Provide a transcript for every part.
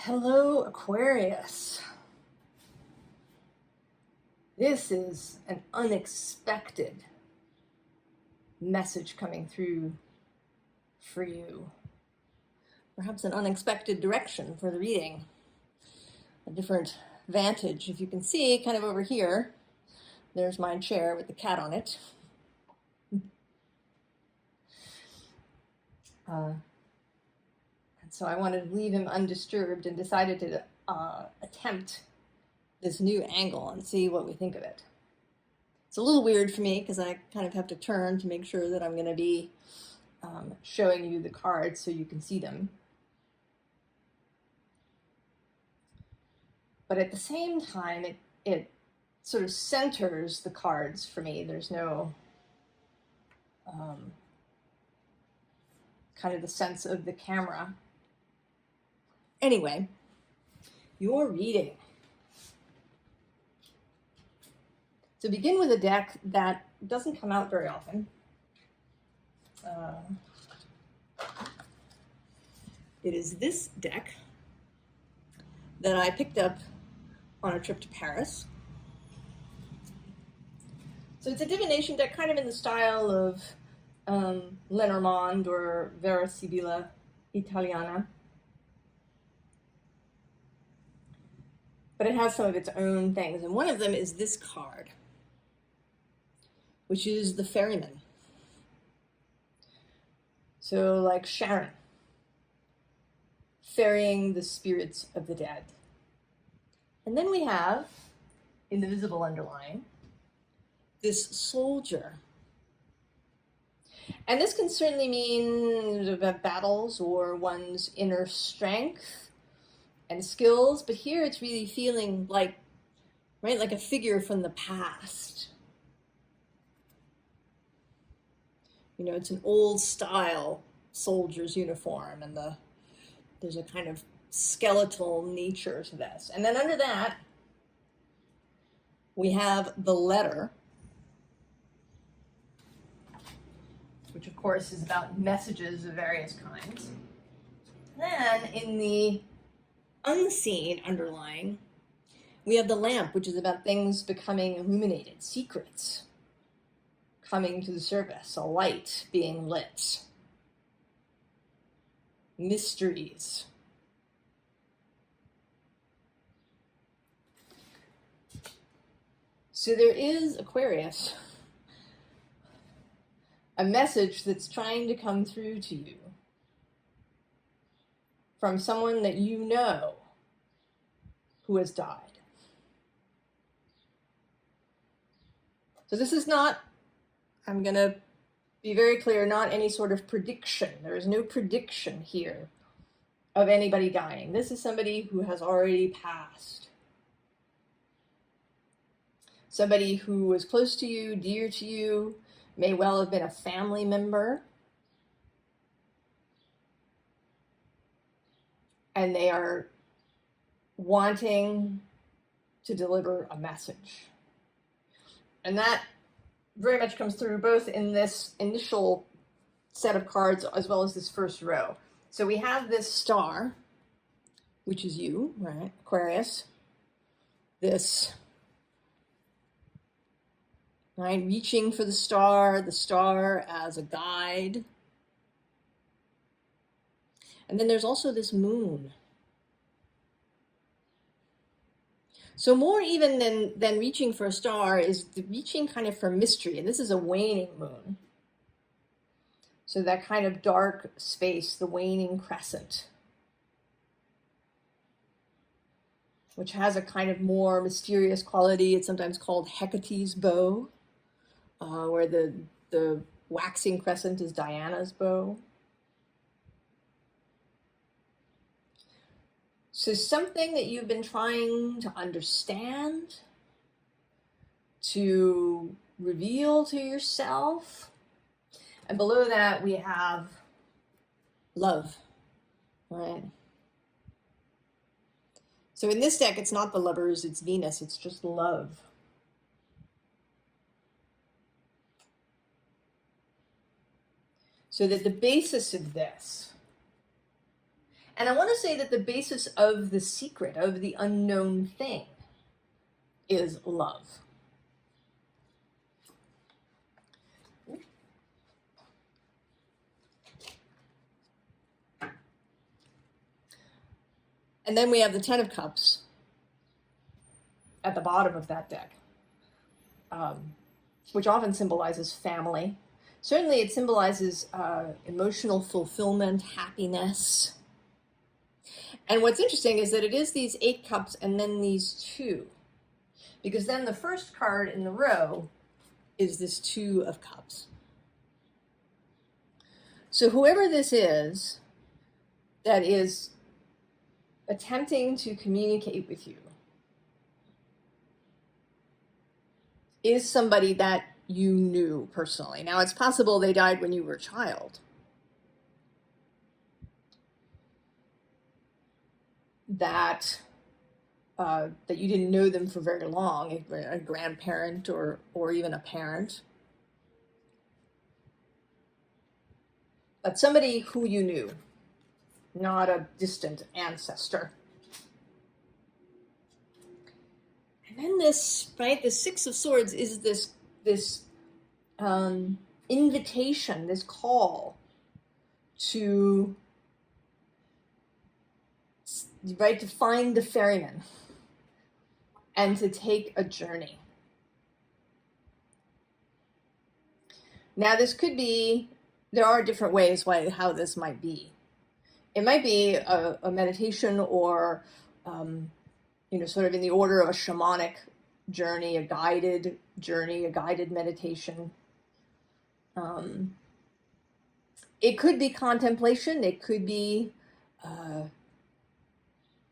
Hello, Aquarius. This is an unexpected message coming through for you. Perhaps an unexpected direction for the reading. A different vantage. If you can see, kind of over here, there's my chair with the cat on it. And so I wanted to leave him undisturbed and decided to attempt this new angle and see what we think of it. It's a little weird for me because I kind of have to turn to make sure that I'm going to be showing you the cards so you can see them. But at the same time, it sort of centers the cards for me. There's no kind of the sense of the camera. Anyway, your reading. So begin with a deck that doesn't come out very often. It is this deck that I picked up on a trip to Paris. So it's a divination deck kind of in the style of Lenormand or Vera Sibilla Italiana. But it has some of its own things. And one of them is this card, which is the ferryman. So like Sharon, ferrying the spirits of the dead. And then we have, in the visible underline, this soldier. And this can certainly mean about battles or one's inner strength and skills, but here it's really feeling like, right, like a figure from the past. You know, it's an old style soldier's uniform, and there's a kind of skeletal nature to this. And then under that, we have the letter, which of course is about messages of various kinds. Then in the unseen underlying, we have the lamp, which is about things becoming illuminated, secrets coming to the surface, a light being lit, mysteries. So there is, Aquarius, a message that's trying to come through to you from someone that you know who has died. So this is not, I'm going to be very clear, not any sort of prediction. There is no prediction here of anybody dying. This is somebody who has already passed. Somebody who was close to you, dear to you, may well have been a family member. And they are wanting to deliver a message. And that very much comes through both in this initial set of cards as well as this first row. So we have this star, which is you, right, Aquarius. This, right, reaching for the star as a guide. And then there's also this moon. So more even than reaching for a star is the reaching kind of for mystery. And this is a waning moon. So that kind of dark space, the waning crescent, which has a kind of more mysterious quality. It's sometimes called Hecate's bow, where the waxing crescent is Diana's bow. So something that you've been trying to understand, to reveal to yourself. And below that we have love, right? So in this deck, it's not the lovers, it's Venus, it's just love. So that the basis of this, And I want to say that the basis of the secret, of the unknown thing, is love. And then we have the Ten of Cups at the bottom of that deck, which often symbolizes family. Certainly it symbolizes emotional fulfillment, happiness. And what's interesting is that it is these 8 cups and then these 2. Because then the first card in the row is this 2 of cups. So whoever this is that is attempting to communicate with you is somebody that you knew personally. Now, it's possible they died when you were a child. That you didn't know them for very long, a grandparent or even a parent. But somebody who you knew, not a distant ancestor. And then this, right, the 6 of Swords is this invitation, this call to, right, to find the ferryman and to take a journey. Now, this could be, there are different ways how this might be. It might be a meditation or, sort of in the order of a shamanic journey, a guided journey, a guided meditation. It could be contemplation. It could be,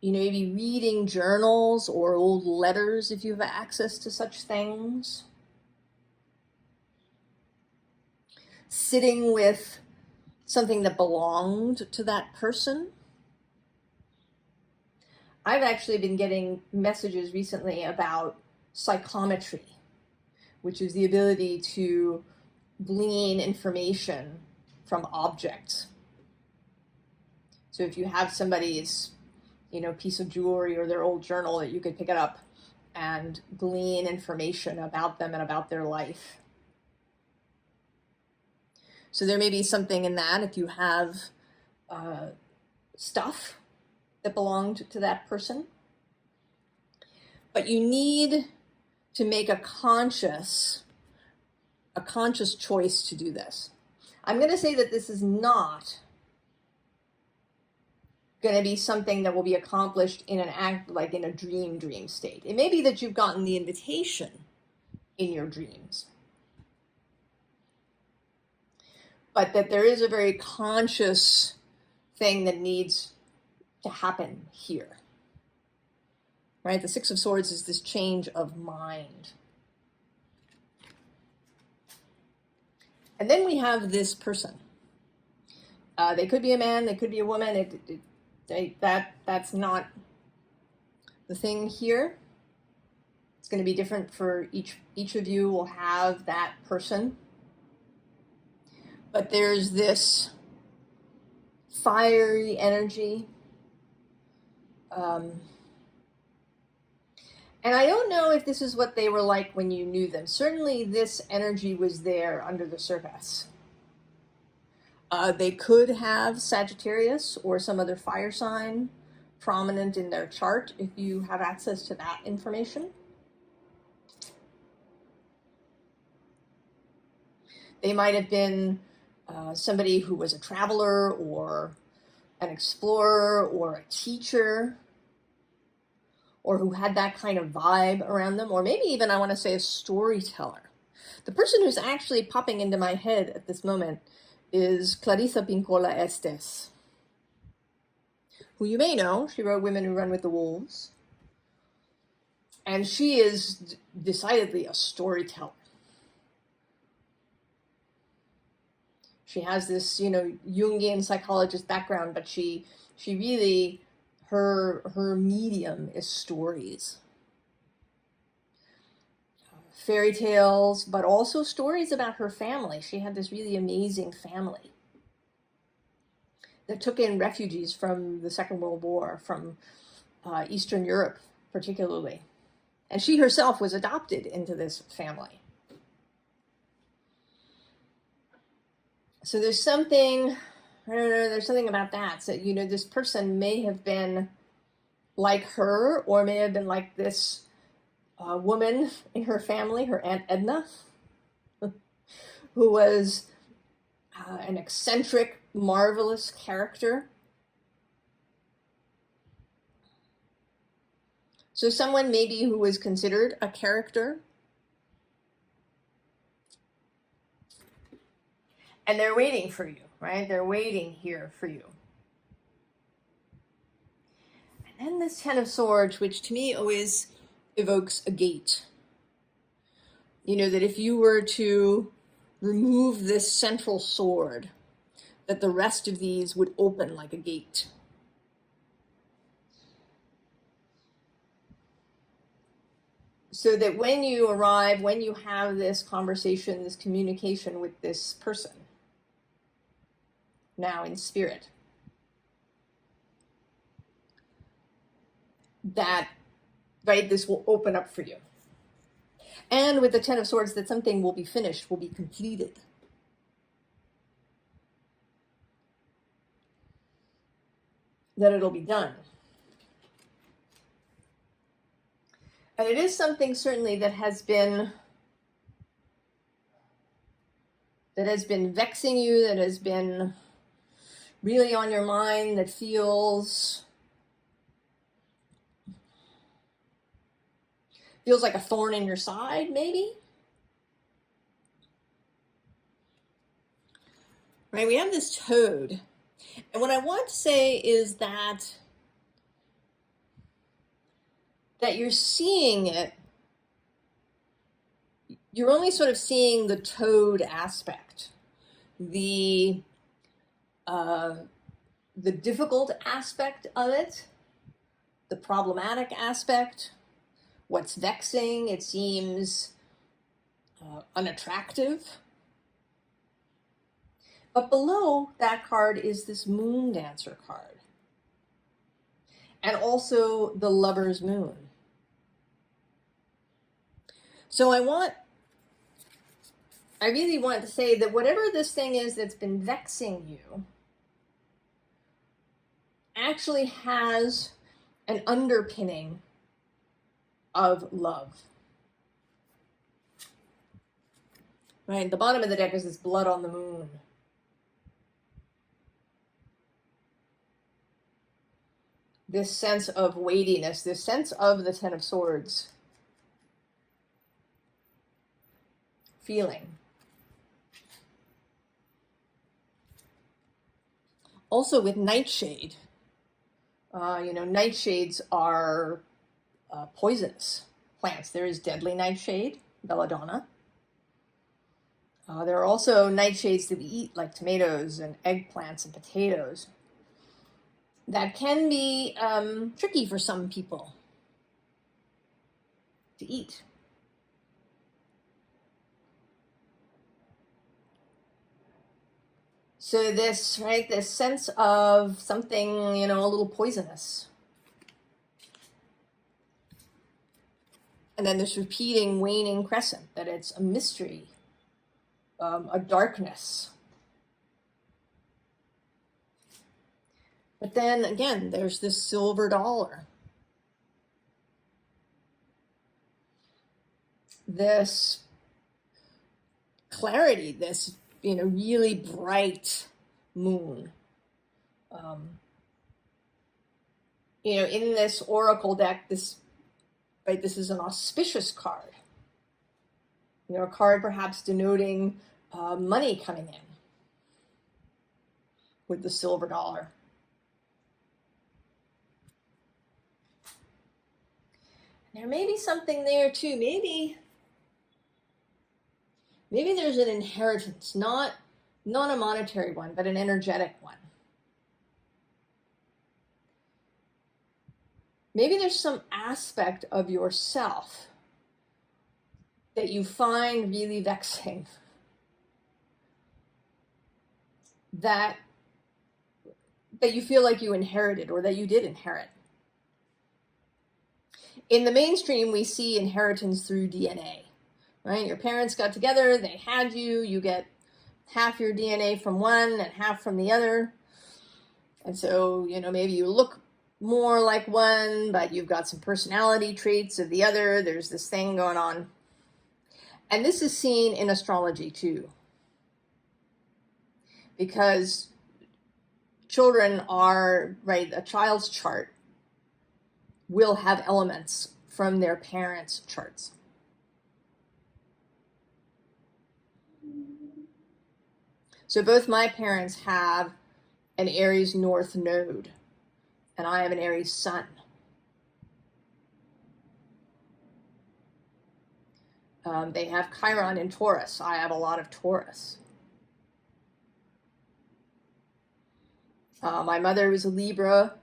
maybe reading journals or old letters if you have access to such things. Sitting with something that belonged to that person. I've actually been getting messages recently about psychometry, which is the ability to glean information from objects. So if you have somebody's, piece of jewelry or their old journal, that you could pick it up and glean information about them and about their life. So there may be something in that if you have stuff that belonged to that person. But you need to make a conscious choice to do this. I'm going to say that this is not going to be something that will be accomplished in an act, like in a dream state. It may be that you've gotten the invitation in your dreams, but that there is a very conscious thing that needs to happen here. Right? The 6 of Swords is this change of mind. And then we have this person. They could be a man, they could be a woman. That's not the thing here. It's going to be different for each of you will have that person. But there's this fiery energy. And I don't know if this is what they were like when you knew them. Certainly this energy was there under the surface. They could have Sagittarius or some other fire sign prominent in their chart if you have access to that information. They might have been somebody who was a traveler or an explorer or a teacher, or who had that kind of vibe around them, or maybe even, I want to say, a storyteller. The person who's actually popping into my head at this moment is Clarissa Pinkola Estes, who you may know. She wrote Women Who Run with the Wolves. And she is decidedly a storyteller. She has this, Jungian psychologist background, but she really, her medium is stories. Fairy tales, but also stories about her family. She had this really amazing family. that took in refugees from the Second World War, from Eastern Europe particularly. And she herself was adopted into this family. So there's something, I don't know, there's something about that. So, you know, this person may have been like her, or may have been like this woman in her family, her Aunt Edna, who was an eccentric, marvelous character. So someone maybe who was considered a character. And they're waiting for you, right? They're waiting here for you. And then this Ten of Swords, which to me always evokes a gate. You know, that if you were to remove this central sword, that the rest of these would open like a gate. So that when you arrive, when you have this conversation, this communication with this person, now in spirit, that, right, this will open up for you. And with the Ten of Swords, that something will be finished, will be completed. That it'll be done. And it is something certainly that has been vexing you, that has been really on your mind, that feels like a thorn in your side, maybe. Right, we have this toad. And what I want to say is that you're seeing it, you're only sort of seeing the toad aspect, the difficult aspect of it, the problematic aspect, what's vexing. It seems unattractive. But below that card is this Moon Dancer card. And also the Lover's Moon. So I really want to say that whatever this thing is that's been vexing you actually has an underpinning of love. Right, the bottom of the deck is this blood on the moon. This sense of weightiness, this sense of the Ten of Swords. Feeling. Also with nightshade. Nightshades are poisonous plants. There is deadly nightshade, belladonna. There are also nightshades that we eat, like tomatoes and eggplants and potatoes, that can be tricky for some people to eat. So this sense of something, a little poisonous. And then this repeating, waning crescent, that it's a mystery, a darkness. But then again, there's this silver dollar. This clarity, this, really bright moon. In this oracle deck, this is an auspicious card. A card perhaps denoting money coming in with the silver dollar. There may be something there too. Maybe there's an inheritance, not a monetary one, but an energetic one. Maybe there's some aspect of yourself that you find really vexing, that that you feel like you inherited or that you did inherit. In the mainstream, we see inheritance through DNA, right? Your parents got together, they had you, you get half your DNA from one and half from the other. And so, maybe you look more like one, but you've got some personality traits of the other. There's this thing going on. And this is seen in astrology too. Because children are, right, a child's chart will have elements from their parents' charts. So both my parents have an Aries North node, and I have an Aries Sun. They have Chiron in Taurus. I have a lot of Taurus. My mother is a Libra.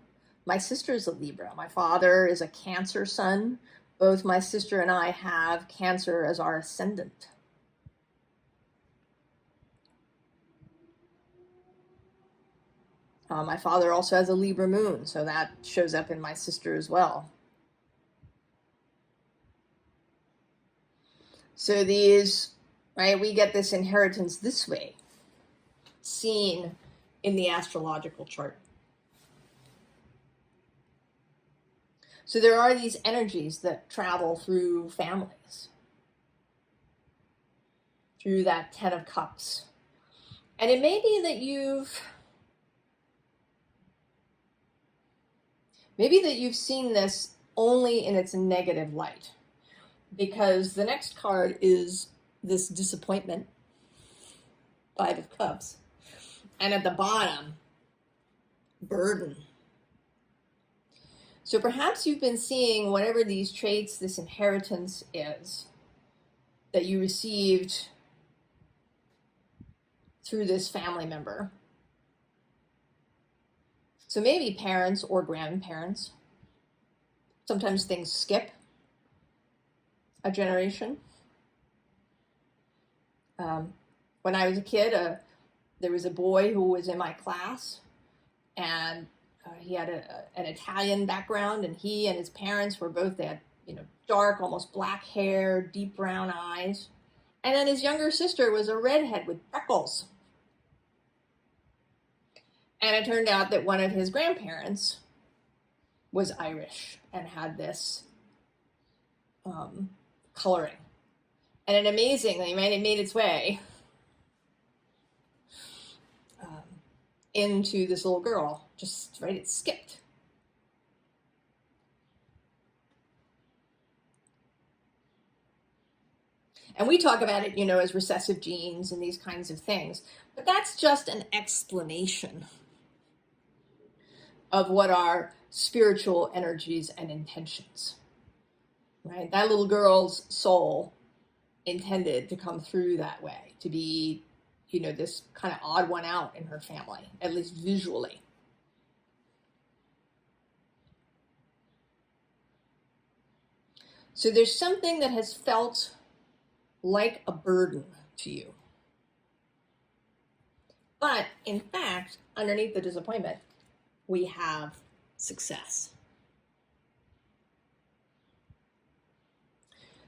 My sister is a Libra. My father is a Cancer sun. Both my sister and I have Cancer as our ascendant. My father also has a Libra moon, so that shows up in my sister as well. So these, right, we get this inheritance this way, seen in the astrological chart. So there are these energies that travel through families, through that 10 of Cups. And it may be that you've seen this only in its negative light, because the next card is this disappointment, 5 of Cups, and at the bottom, burden. So perhaps you've been seeing whatever these traits, this inheritance is, that you received through this family member. So maybe parents or grandparents. Sometimes things skip a generation. When I was a kid, there was a boy who was in my class, and he had an Italian background, and he and his parents were both, they had, dark, almost black hair, deep brown eyes. And then his younger sister was a redhead with freckles. And it turned out that one of his grandparents was Irish and had this coloring. And it amazingly, right, it made its way into this little girl. Just, right, it skipped. And we talk about it, as recessive genes and these kinds of things. But that's just an explanation of what are spiritual energies and intentions, right? That little girl's soul intended to come through that way, to be, this kind of odd one out in her family, at least visually. So there's something that has felt like a burden to you. But in fact, underneath the disappointment, we have success.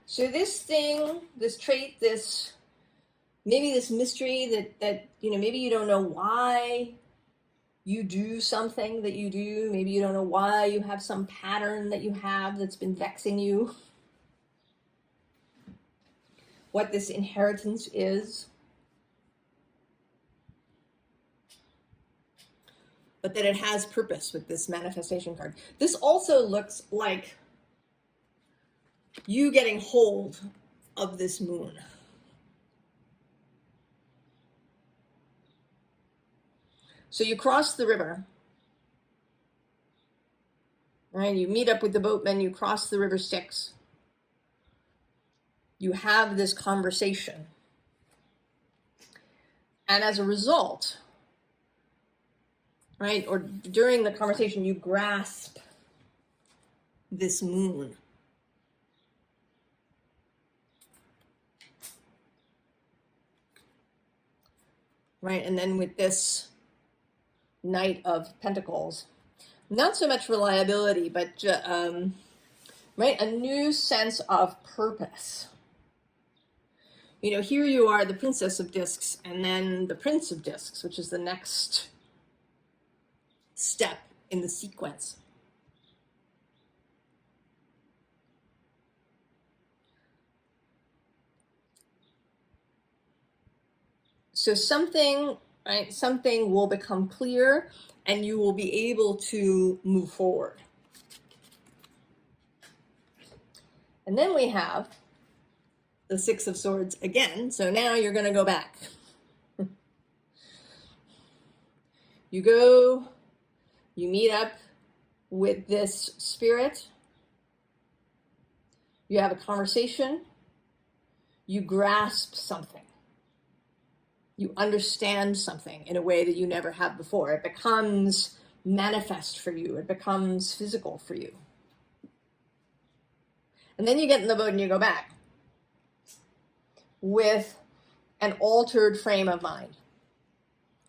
So this thing, this trait, maybe this mystery that maybe you don't know why you do something that you do. Maybe you don't know why you have some pattern that you have that's been vexing you. What this inheritance is. But that it has purpose with this manifestation card. This also looks like you getting hold of this moon. So you cross the river, right? You meet up with the boatman, you cross the river Styx. You have this conversation. And as a result, right, or during the conversation, you grasp this moon. Right, and then with this Knight of Pentacles. Not so much reliability, but right, a new sense of purpose. You know, here you are, the Princess of Discs, and then the Prince of Discs, which is the next step in the sequence. So something, right, something will become clear and you will be able to move forward. And then we have the Six of Swords again. So now you're going to go back. You go, you meet up with this spirit. You have a conversation. You grasp something. You understand something in a way that you never have before. It becomes manifest for you. It becomes physical for you. And then you get in the boat and you go back with an altered frame of mind.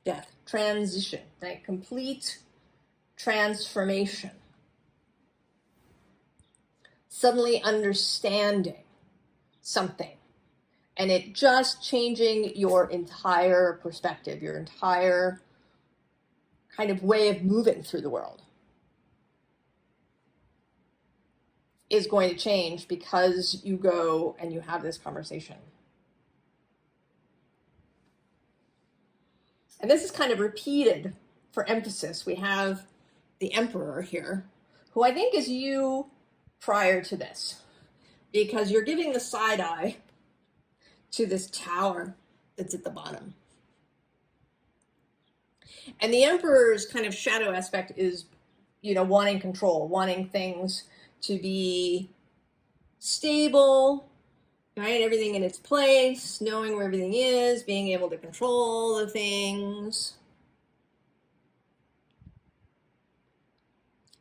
Death, transition, right? Complete transformation. Suddenly understanding something. And it just changing your entire perspective, your entire kind of way of moving through the world is going to change because you go and you have this conversation. And this is kind of repeated for emphasis. We have the Emperor here, who I think is you prior to this, because you're giving the side eye to this tower that's at the bottom. And the Emperor's kind of shadow aspect is, you know, wanting control, wanting things to be stable, right? Everything in its place, knowing where everything is, being able to control the things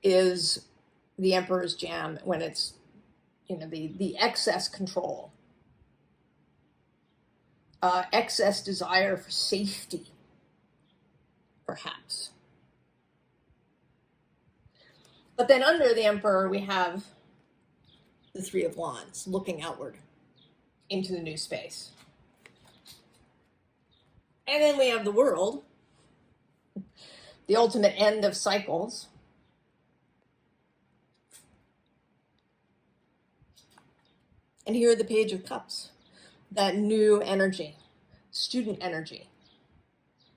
is the Emperor's jam when it's, you know, the excess control. Excess desire for safety, perhaps. But then under the Emperor, we have the Three of Wands, looking outward into the new space. And then we have the World, the ultimate end of cycles. And here the Page of Cups. That new energy, student energy,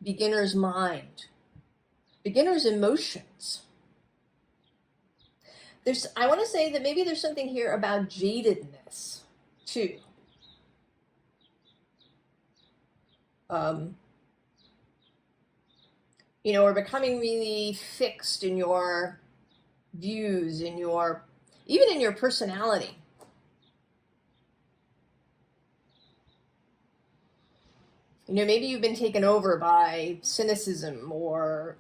beginner's mind, beginner's emotions. I want to say that maybe there's something here about jadedness too. You know, or becoming really fixed in your views, even in your personality. You know, maybe you've been taken over by cynicism or,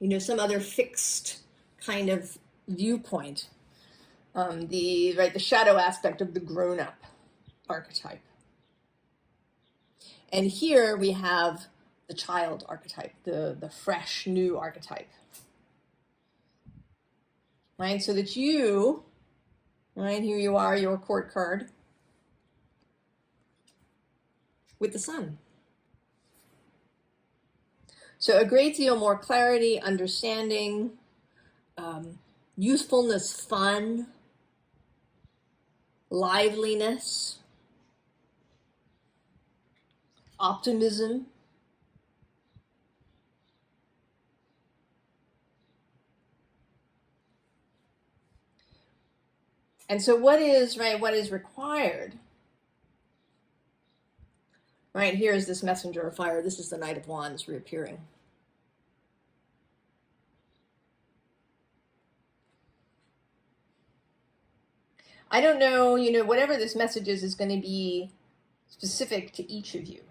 you know, some other fixed kind of viewpoint. The shadow aspect of the grown-up archetype. And here we have the child archetype, the fresh, new archetype. Right, so that you, right, here you are, your court card, with the Sun. So a great deal more clarity, understanding, youthfulness, fun, liveliness, optimism. And so what is required? Right, here is this messenger of fire. This is the Knight of Wands reappearing. I don't know, you know, whatever this message is going to be specific to each of you.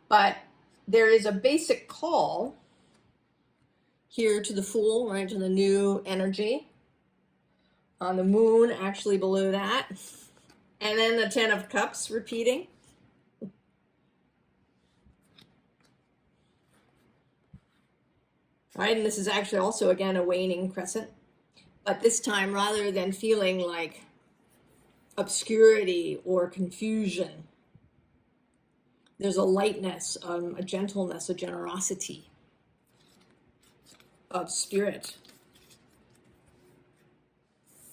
But there is a basic call here to the Fool, right, to the new energy. On the Moon, actually below that. And then the 10 of Cups repeating. All right, and this is actually also, again, a waning crescent. But this time, rather than feeling like obscurity or confusion, there's a lightness, a gentleness, a generosity of spirit.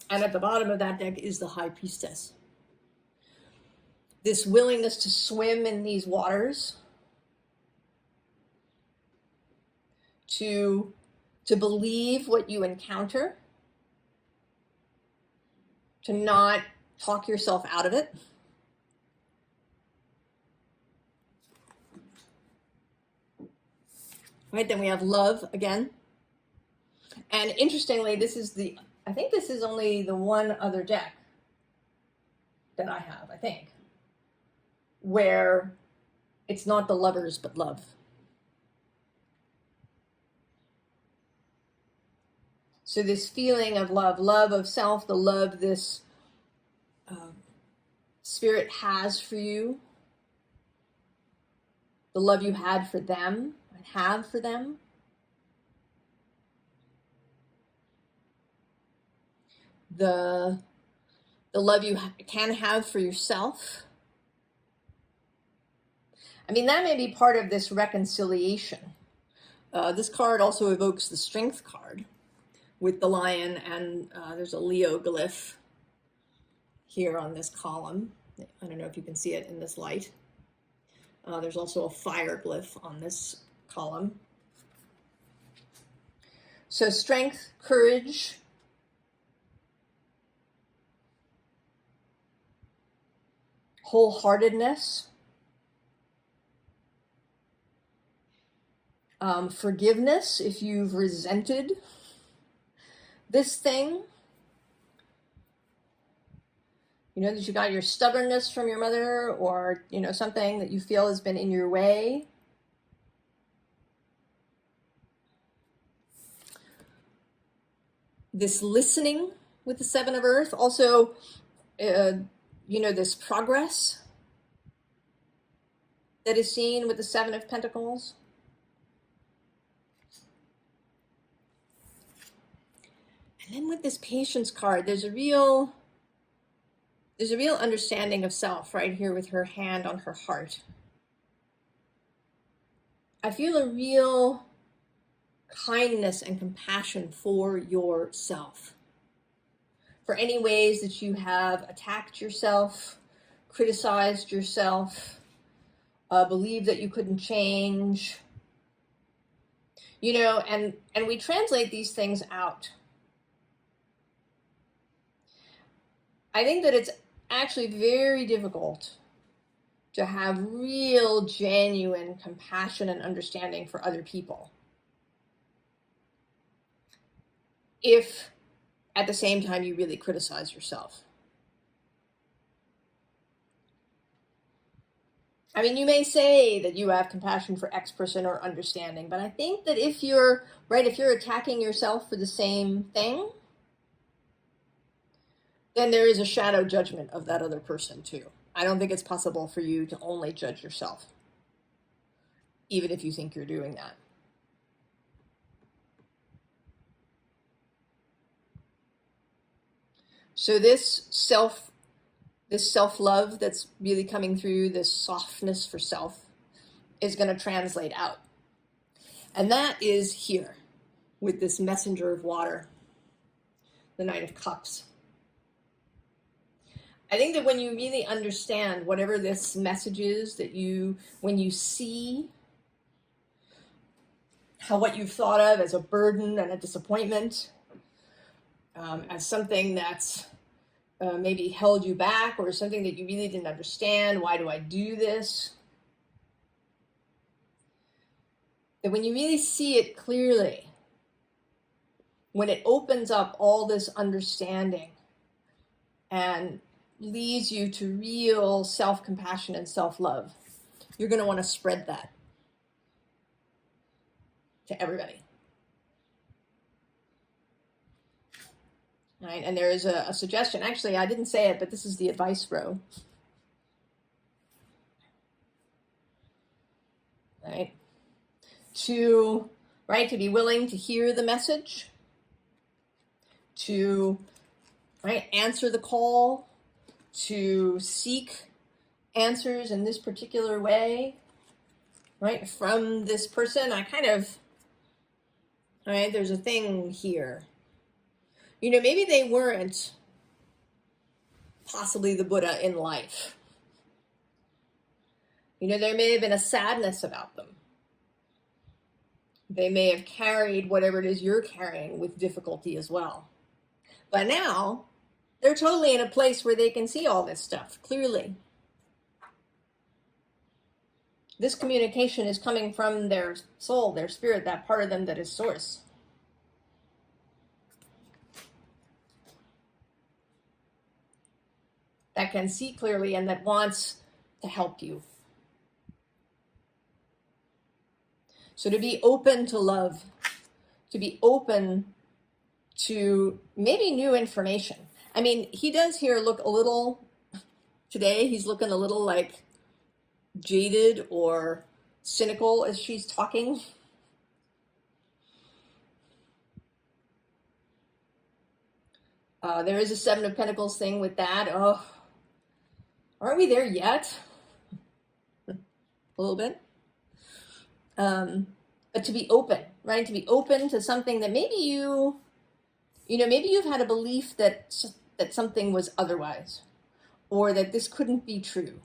And at the bottom of that deck is the High Priestess. This willingness to swim in these waters, to believe what you encounter, to not talk yourself out of it. Right, then we have Love again. And interestingly, I think this is only the one other deck that I have, I think, where it's not the Lovers, but love. So this feeling of love of self, the love this spirit has for you, the love you had for them and have for them. The love you can have for yourself. I mean, that may be part of this reconciliation. This card also evokes the Strength card with the lion, and there's a Leo glyph here on this column. I don't know if you can see it in this light. There's also a fire glyph on this column. So strength, courage, wholeheartedness, forgiveness if you've resented this thing. You know, that you got your stubbornness from your mother, or, you know, something that you feel has been in your way. This listening with the Seven of Earth. Also, you know, this progress that is seen with the Seven of Pentacles. And then with this Patience card, there's a real understanding of self right here with her hand on her heart. I feel a real kindness and compassion for yourself. For any ways that you have attacked yourself, criticized yourself, believed that you couldn't change. You know, and we translate these things out. I think that it's actually very difficult to have real, genuine compassion and understanding for other people if at the same time you really criticize yourself. I mean, you may say that you have compassion for X person or understanding, but I think that if you're attacking yourself for the same thing, then there is a shadow judgment of that other person too. I don't think it's possible for you to only judge yourself, even if you think you're doing that. So this self-love that's really coming through, this softness for self, is going to translate out. And that is here with this messenger of water, the Knight of Cups. I think that when you really understand whatever this message is, that when you see how what you've thought of as a burden and a disappointment, as something that's maybe held you back, or something that you really didn't understand, why do I do this? That when you really see it clearly, when it opens up all this understanding and leads you to real self-compassion and self-love, you're going to want to spread that to everybody. right? And there is a suggestion. Actually, I didn't say it, but this is the advice row, right? To be willing to hear the message, to answer the call, to seek answers in this particular way, right, from this person. I kind of, there's a thing here. Maybe they weren't possibly the Buddha in life. There may have been a sadness about them. They may have carried whatever it is you're carrying with difficulty as well. But now, they're totally in a place where they can see all this stuff clearly. This communication is coming from their soul, their spirit, that part of them that is source. That can see clearly and that wants to help you. So to be open to love, to be open to maybe new information. I mean, he does here look a little, today he's looking a little like jaded or cynical as she's talking. There is a Seven of Pentacles thing with that. Oh, aren't we there yet? A little bit. But to be open, right? To be open to something that maybe maybe you've had a belief that something was otherwise, or that this couldn't be true,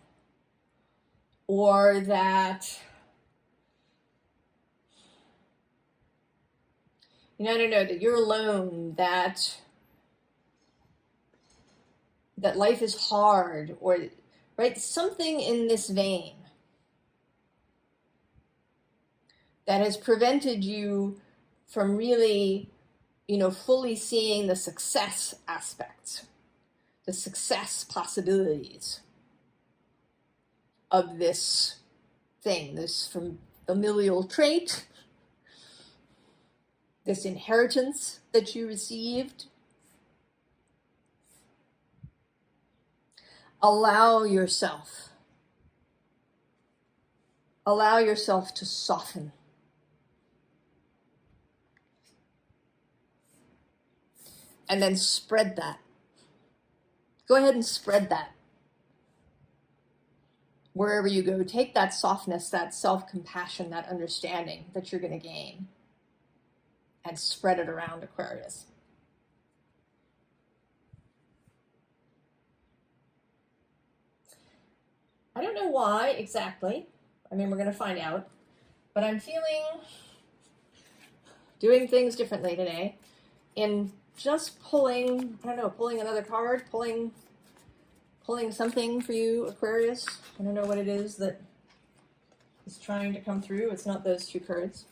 or that, I don't know, that you're alone, that life is hard, or, right, something in this vein that has prevented you from really, fully seeing the success aspects, the success possibilities of this thing, this familial trait, this inheritance that you received. Allow yourself to soften. And then spread that. Go ahead and spread that. Wherever you go, take that softness, that self-compassion, that understanding that you're going to gain, and spread it around, Aquarius. I don't know why exactly. I mean, we're going to find out. But I'm feeling doing things differently today in just pulling another card, pulling something for you, Aquarius. I don't know what it is that is trying to come through. It's not those two cards.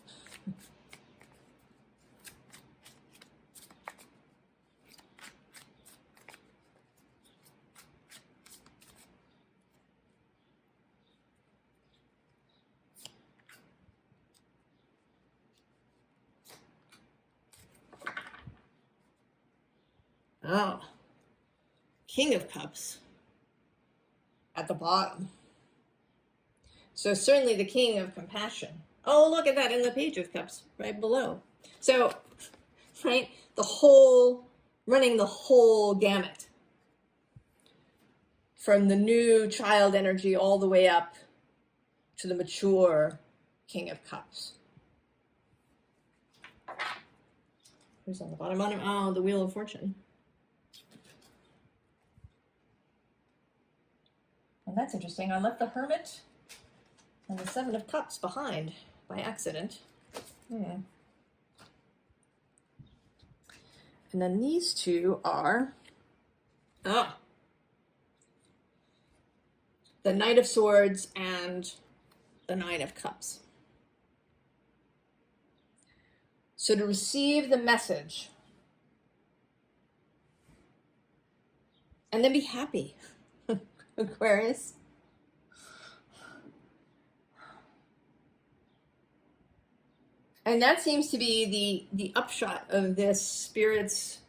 Oh, King of Cups at the bottom. So certainly the King of Compassion. Oh, look at that in the Page of Cups right below. So, right, running the whole gamut. From the new child energy all the way up to the mature King of Cups. Who's on the bottom? Oh, the Wheel of Fortune. And that's interesting. I left the Hermit and the Seven of Cups behind by accident. And then these two are the Knight of Swords and the Nine of Cups. So to receive the message and then be happy, Aquarius. And that seems to be the upshot of this Spirit's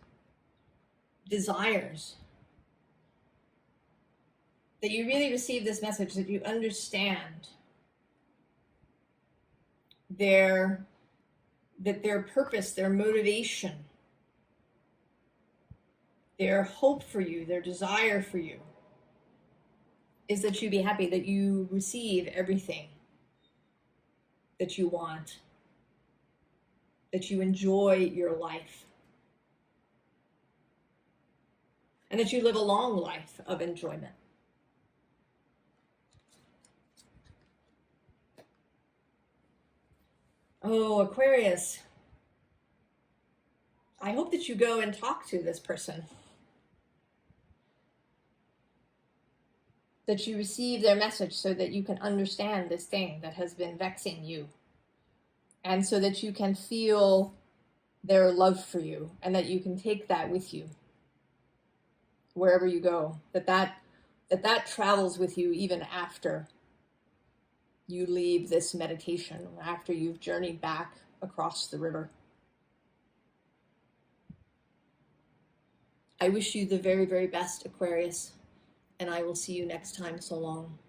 desires, that you really receive this message, that you understand their purpose, their motivation, their hope for you, their desire for you is that you be happy, that you receive everything that you want, that you enjoy your life, and that you live a long life of enjoyment. Oh, Aquarius, I hope that you go and talk to this person, that you receive their message so that you can understand this thing that has been vexing you, and so that you can feel their love for you, and that you can take that with you wherever you go, that travels with you even after you leave this meditation, after you've journeyed back across the river. I wish you the very, very best, Aquarius, and I will see you next time. So long.